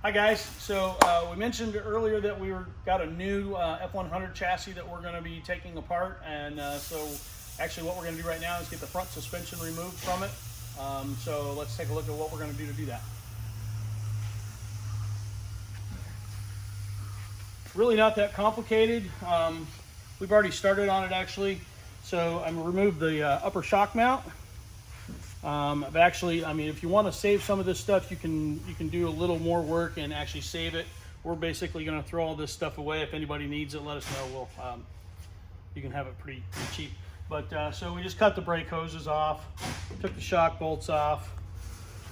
Hi guys, so we mentioned earlier that we got a new F100 chassis that we're going to be taking apart, and so actually what we're going to do right now is get the front suspension removed from it. So let's take a look at what we're going to do that. Really not that complicated. We've already started on it actually. So I'm going to remove the upper shock mount. But actually, I mean, if you want to save some of this stuff, you can do a little more work and actually save it. We're basically going to throw all this stuff away. If anybody needs it, let us know. You can have it pretty cheap. But so we just cut the brake hoses off, took the shock bolts off,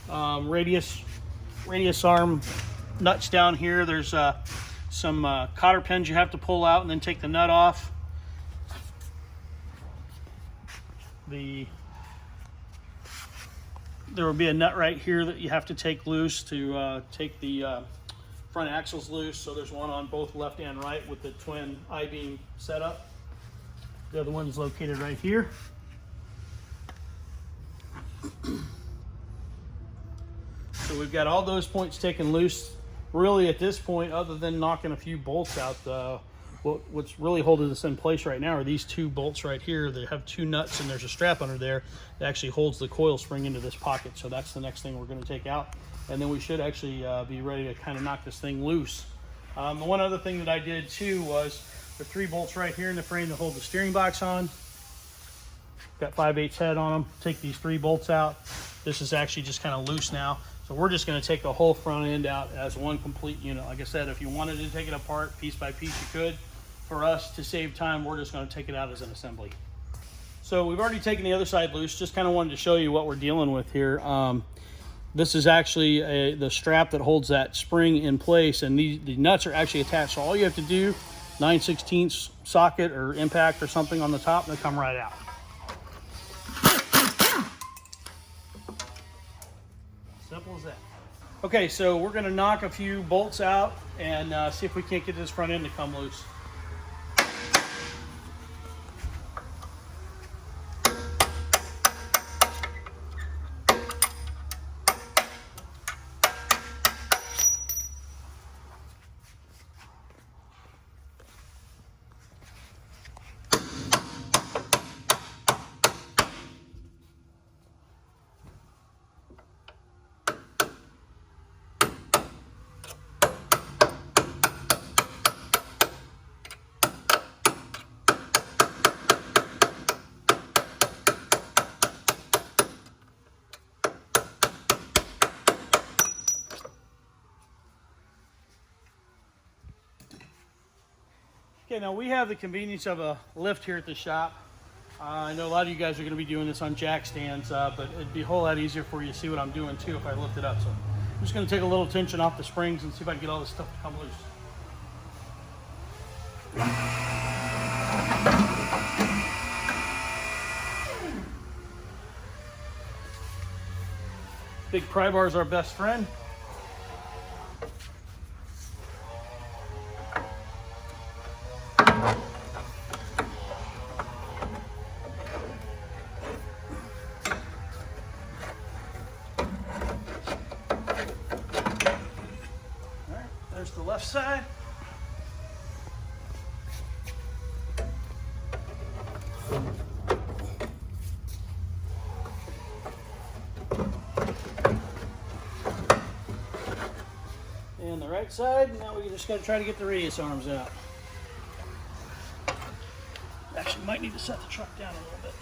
radius arm nuts down here. There's some cotter pins you have to pull out and then take the nut off. There will be a nut right here that you have to take loose to take the front axles loose. So there's one on both left and right with the twin I-beam setup. The other one's located right here. So we've got all those points taken loose. Really at this point, other than knocking a few bolts out, what's really holding us in place right now are these two bolts right here. They have two nuts and there's a strap under there that actually holds the coil spring into this pocket. So that's the next thing we're going to take out. And then we should actually be ready to kind of knock this thing loose. One other thing that I did too was the 3 bolts right here in the frame to hold the steering box on. Got 5/8 head on them. Take these 3 bolts out. This is actually just kind of loose now. So we're just going to take the whole front end out as one complete unit. Like I said, if you wanted to take it apart piece by piece, you could. For us, to save time, we're just going to take it out as an assembly. So we've already taken the other side loose. Just kind of wanted to show you what we're dealing with here. This is actually the strap that holds that spring in place, and the nuts are actually attached. So all you have to do, 9/16 socket or impact or something on the top, and they come right out. Simple as that. Okay, so we're going to knock a few bolts out and see if we can't get this front end to come loose. Okay, now we have the convenience of a lift here at the shop. I know a lot of you guys are going to be doing this on jack stands, but it'd be a whole lot easier for you to see what I'm doing too if I lift it up. So I'm just going to take a little tension off the springs and see if I can get all this stuff to come loose. Big pry bar is our best friend. There's the left side. And the right side. Now we just got to try to get the radius arms out. Actually, might need to set the truck down a little bit.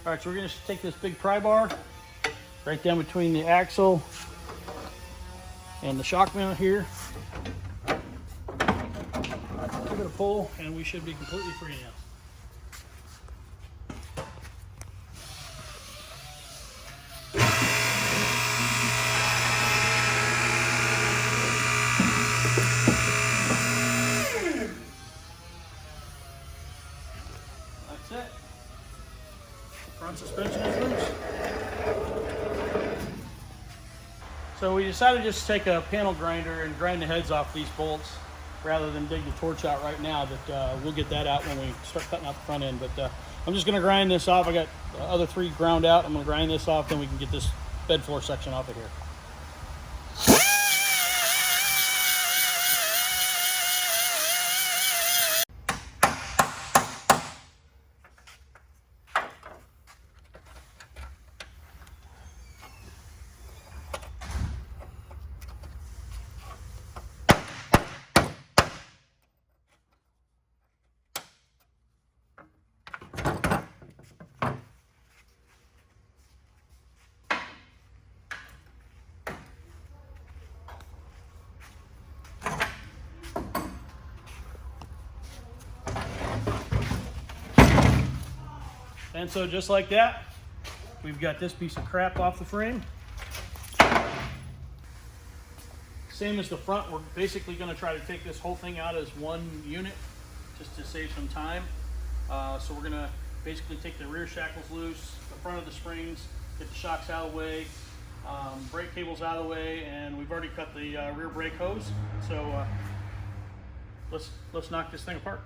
All right, so we're going to take this big pry bar right down between the axle and the shock mount here. Give it a pull and we should be completely free now. That's it. Front suspension is loose. So we decided just to take a panel grinder and grind the heads off these bolts rather than dig the torch out right now, but we'll get that out when we start cutting out the front end. But I'm just gonna grind this off. I got the other three ground out. I'm gonna grind this off, then we can get this bed floor section off of here. And so just like that, we've got this piece of crap off the frame. Same as the front, we're basically going to try to take this whole thing out as one unit just to save some time. So we're going to basically take the rear shackles loose, the front of the springs, get the shocks out of the way, brake cables out of the way, and we've already cut the rear brake hose. So let's knock this thing apart.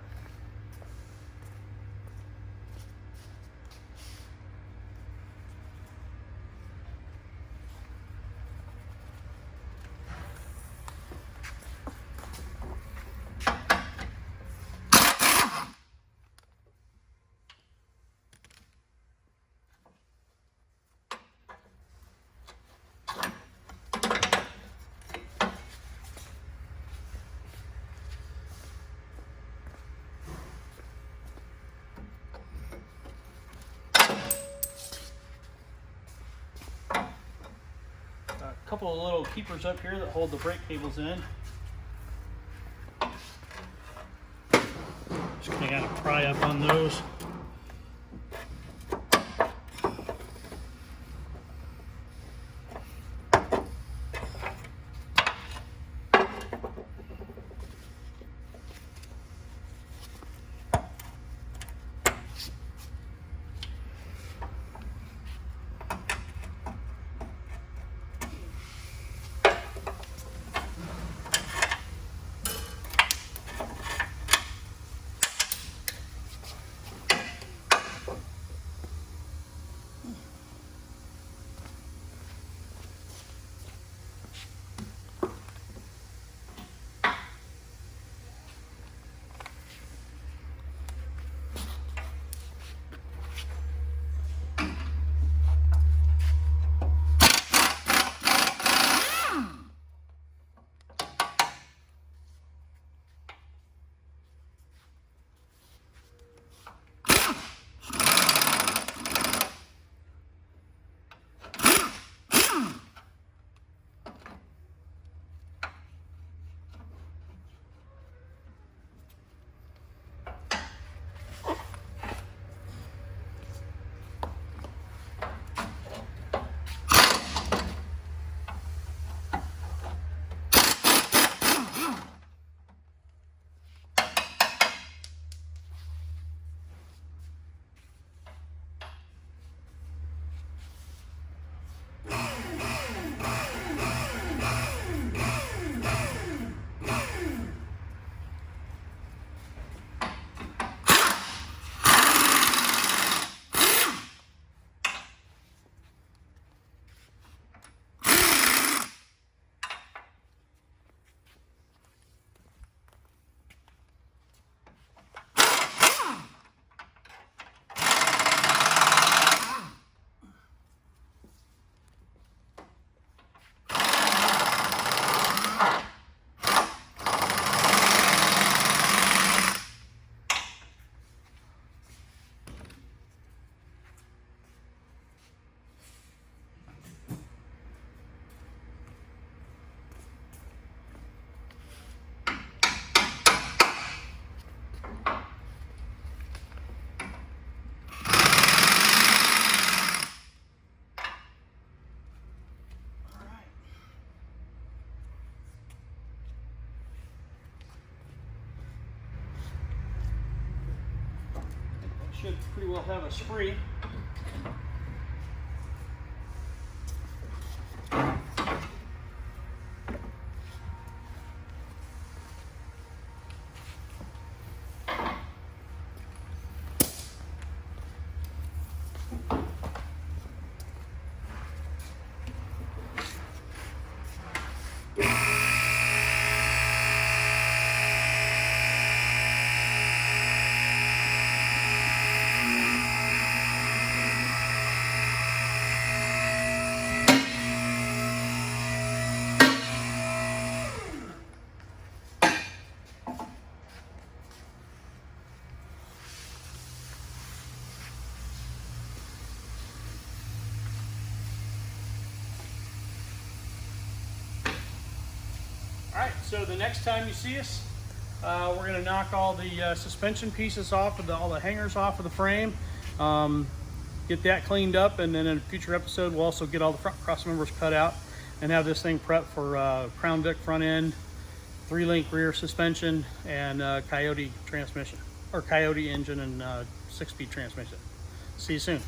A couple of little keepers up here that hold the brake cables in. Just gonna kind of pry up on those. Should pretty well have us free. Alright, so the next time you see us, we're going to knock all the suspension pieces off, all the hangers off of the frame. get that cleaned up, and then in a future episode we'll also get all the front cross members cut out and have this thing prepped for Crown Vic front end, 3-link rear suspension, and Coyote transmission, or Coyote engine and 6-speed transmission. See you soon.